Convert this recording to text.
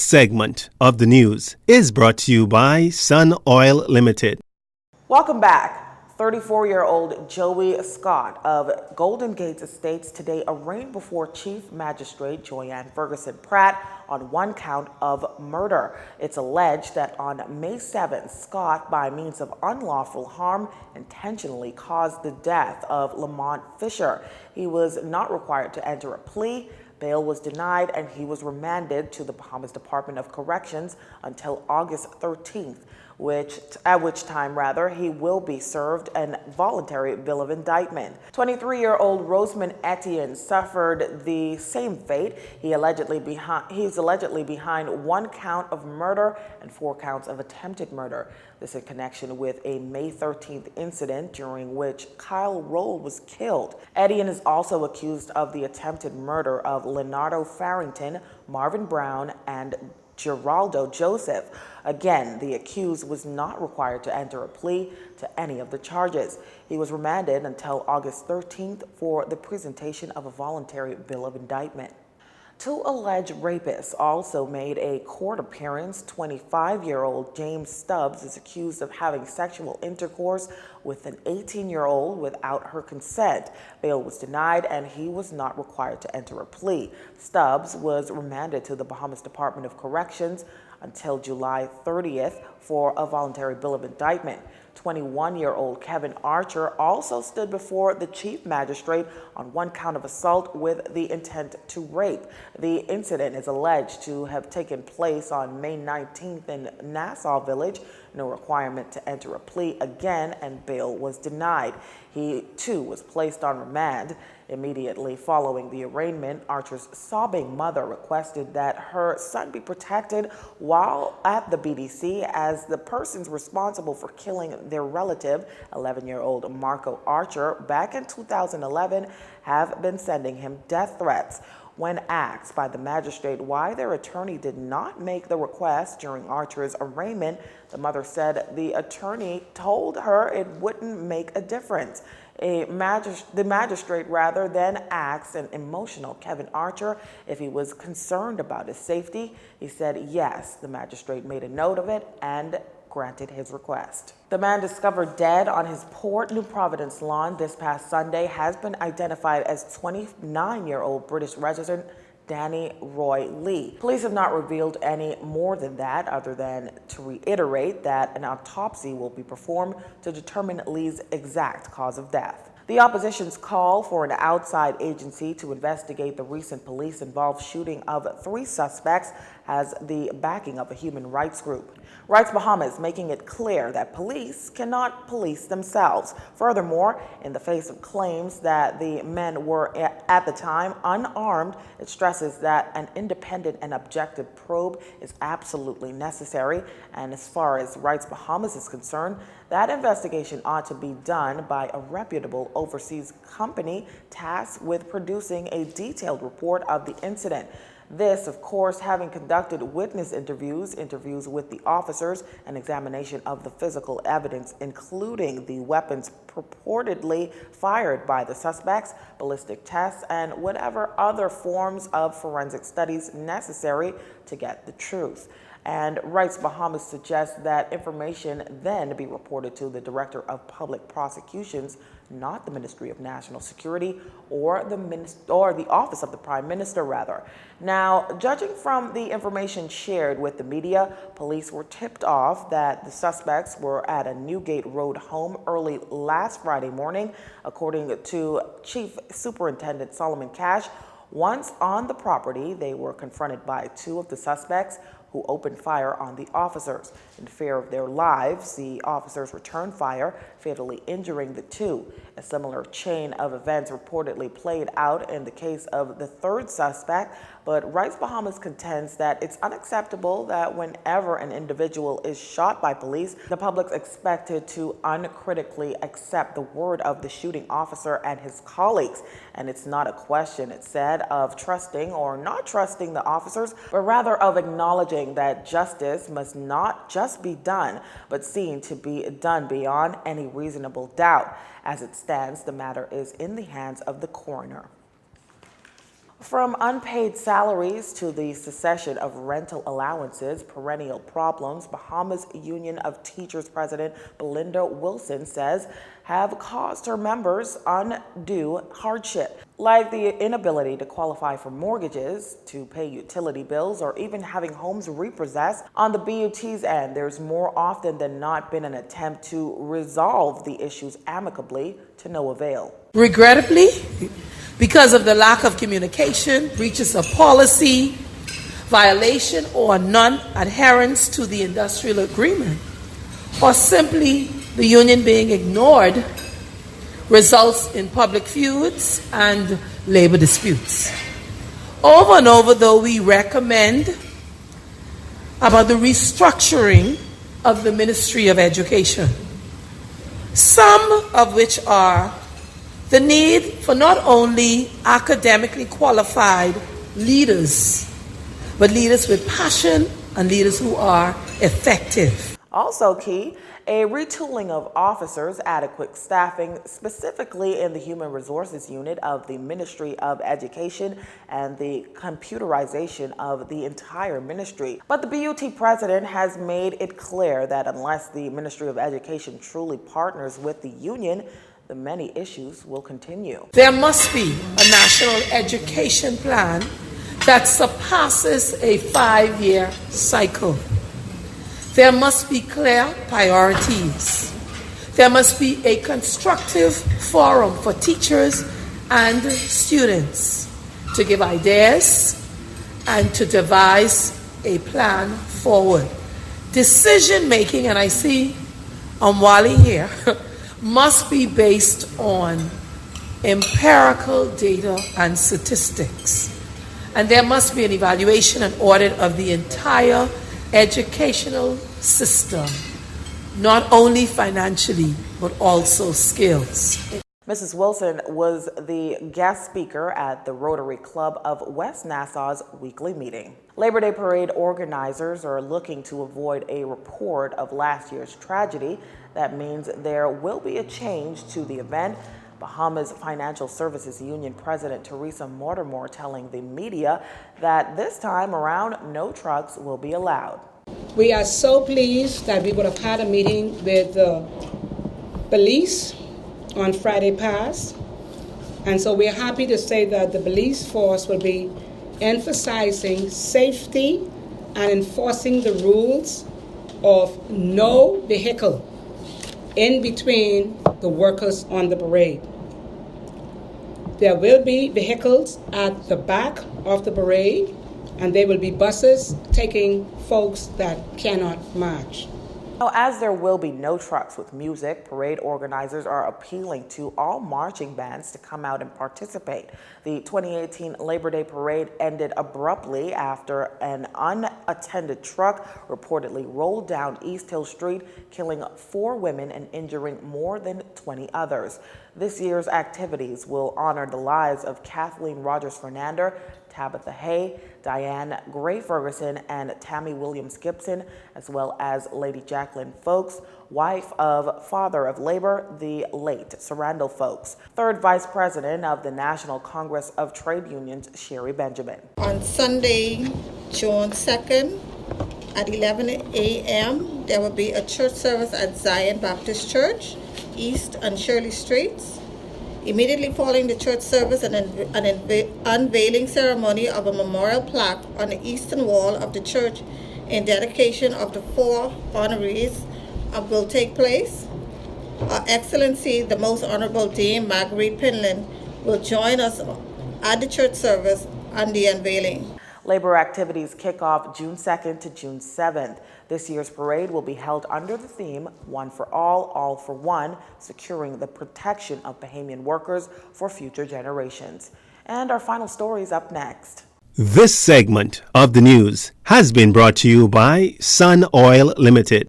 segment of the news is brought to you by Sun Oil Limited. Welcome back. 34-year-old Joey Scott of Golden Gates Estates today arraigned before Chief Magistrate Joyanne Ferguson Pratt on one count of murder. It's alleged that on May 7th, Scott, by means of unlawful harm, intentionally caused the death of Lamont Fisher. He was not required to enter a plea. Bail was denied and he was remanded to the Bahamas Department of Corrections until August 13th. At which time he will be served a voluntary bill of indictment. 23-year-old Rosemond Etienne suffered the same fate. He's allegedly behind one count of murder and 4 counts of attempted murder. This in connection with a May 13th incident during which Kyle Roll was killed. Etienne is also accused of the attempted murder of Leonardo Farrington, Marvin Brown, and Geraldo Joseph. Again, the accused was not required to enter a plea to any of the charges. He was remanded until August 13th for the presentation of a voluntary bill of indictment. 2 alleged rapists also made a court appearance. 25-year-old James Stubbs is accused of having sexual intercourse with an 18-year-old without her consent. Bail was denied and he was not required to enter a plea. Stubbs was remanded to the Bahamas Department of Corrections until July 30th for a voluntary bill of indictment. 21-year-old Kevin Archer also stood before the chief magistrate on one count of assault with the intent to rape. The incident is alleged to have taken place on May 19th in Nassau Village. No requirement to enter a plea again, and bail was denied. He, too, was placed on remand. Immediately following the arraignment, Archer's sobbing mother requested that her son be protected while at the BDC, as the persons responsible for killing their relative, 11-year-old Marco Archer, back in 2011, have been sending him death threats. When asked by the magistrate why their attorney did not make the request during Archer's arraignment, the mother said the attorney told her it wouldn't make a difference. The magistrate then asked an emotional Kevin Archer if he was concerned about his safety. He said yes. The magistrate made a note of it and granted his request. The man discovered dead on his Port New Providence lawn this past Sunday has been identified as 29-year-old British resident Danny Roy Lee. Police have not revealed any more than that, other than to reiterate that an autopsy will be performed to determine Lee's exact cause of death. The opposition's call for an outside agency to investigate the recent police-involved shooting of 3 suspects has the backing of a human rights group. Rights Bahamas making it clear that police cannot police themselves. Furthermore, in the face of claims that the men were at the time unarmed, it stresses that an independent and objective probe is absolutely necessary. And as far as Rights Bahamas is concerned, that investigation ought to be done by a reputable overseas company tasked with producing a detailed report of the incident. This, of course, having conducted witness interviews with the officers, an examination of the physical evidence, including the weapons purportedly fired by the suspects, ballistic tests, and whatever other forms of forensic studies necessary to get the truth. And Rights Bahamas suggests that information then be reported to the Director of Public Prosecutions, not the Ministry of National Security or the Office of the Prime Minister, rather. Now, judging from the information shared with the media, police were tipped off that the suspects were at a Newgate Road home early last Friday morning. According to Chief Superintendent Solomon Cash, once on the property, they were confronted by 2 of the suspects who opened fire on the officers. In fear of their lives, the officers returned fire, fatally injuring the 2. A similar chain of events reportedly played out in the case of the 3rd suspect, but Rights Bahamas contends that it's unacceptable that whenever an individual is shot by police, the public's expected to uncritically accept the word of the shooting officer and his colleagues. And it's not a question, it said, of trusting or not trusting the officers, but rather of acknowledging that justice must not just be done, but seen to be done beyond any reasonable doubt. As it stands, the matter is in the hands of the coroner. From unpaid salaries to the cessation of rental allowances, perennial problems, Bahamas Union of Teachers President Belinda Wilson says have caused her members undue hardship, like the inability to qualify for mortgages, to pay utility bills, or even having homes repossessed. On the BUT's end, there's more often than not been an attempt to resolve the issues amicably, to no avail. Regrettably, because of the lack of communication, breaches of policy, violation or non-adherence to the industrial agreement, or simply the union being ignored, results in public feuds and labor disputes. Over and over, though, we recommend about the restructuring of the Ministry of Education, some of which are the need for not only academically qualified leaders, but leaders with passion and leaders who are effective. Also key, a retooling of officers, adequate staffing, specifically in the Human Resources Unit of the Ministry of Education, and the computerization of the entire ministry. But the BUT president has made it clear that unless the Ministry of Education truly partners with the union, the many issues will continue. There must be a national education plan that surpasses a 5-year cycle. There must be clear priorities. There must be a constructive forum for teachers and students to give ideas and to devise a plan forward. Decision making, and I see Wally here, must be based on empirical data and statistics. And there must be an evaluation and audit of the entire educational system, not only financially, but also skills. Mrs. Wilson was the guest speaker at the Rotary Club of West Nassau's weekly meeting. Labor Day Parade organizers are looking to avoid a report of last year's tragedy. That means there will be a change to the event. Bahamas Financial Services Union President Teresa Mortimer telling the media that this time around, no trucks will be allowed. We are so pleased that we would have had a meeting with the police on Friday past. And so we're happy to say that the police force will be emphasizing safety and enforcing the rules of no vehicle in between the workers on the parade. There will be vehicles at the back of the parade, and there will be buses taking folks that cannot march. Now, as there will be no trucks with music, parade organizers are appealing to all marching bands to come out and participate. The 2018 Labor Day Parade ended abruptly after an unattended truck reportedly rolled down East Hill Street, killing 4 women and injuring more than 20 others. This year's activities will honor the lives of Kathleen Rogers Fernander, Tabitha Hay, Diane Gray Ferguson, and Tammy Williams Gibson, as well as Lady Jacqueline Folks, wife of Father of Labor, the late Sir Randall Folks. Third Vice President of the National Congress of Trade Unions, Sherry Benjamin. On Sunday, June 2nd, at 11 a.m., there will be a church service at Zion Baptist Church, East and Shirley Streets. Immediately following the church service, an unveiling ceremony of a memorial plaque on the eastern wall of the church in dedication of the 4 honorees will take place. Her Excellency, the Most Honorable Dame Marguerite Pinland, will join us at the church service on the unveiling. Labor activities kick off June 2nd to June 7th. This year's parade will be held under the theme, One for All for One, securing the protection of Bahamian workers for future generations. And our final story is up next. This segment of the news has been brought to you by Sun Oil Limited.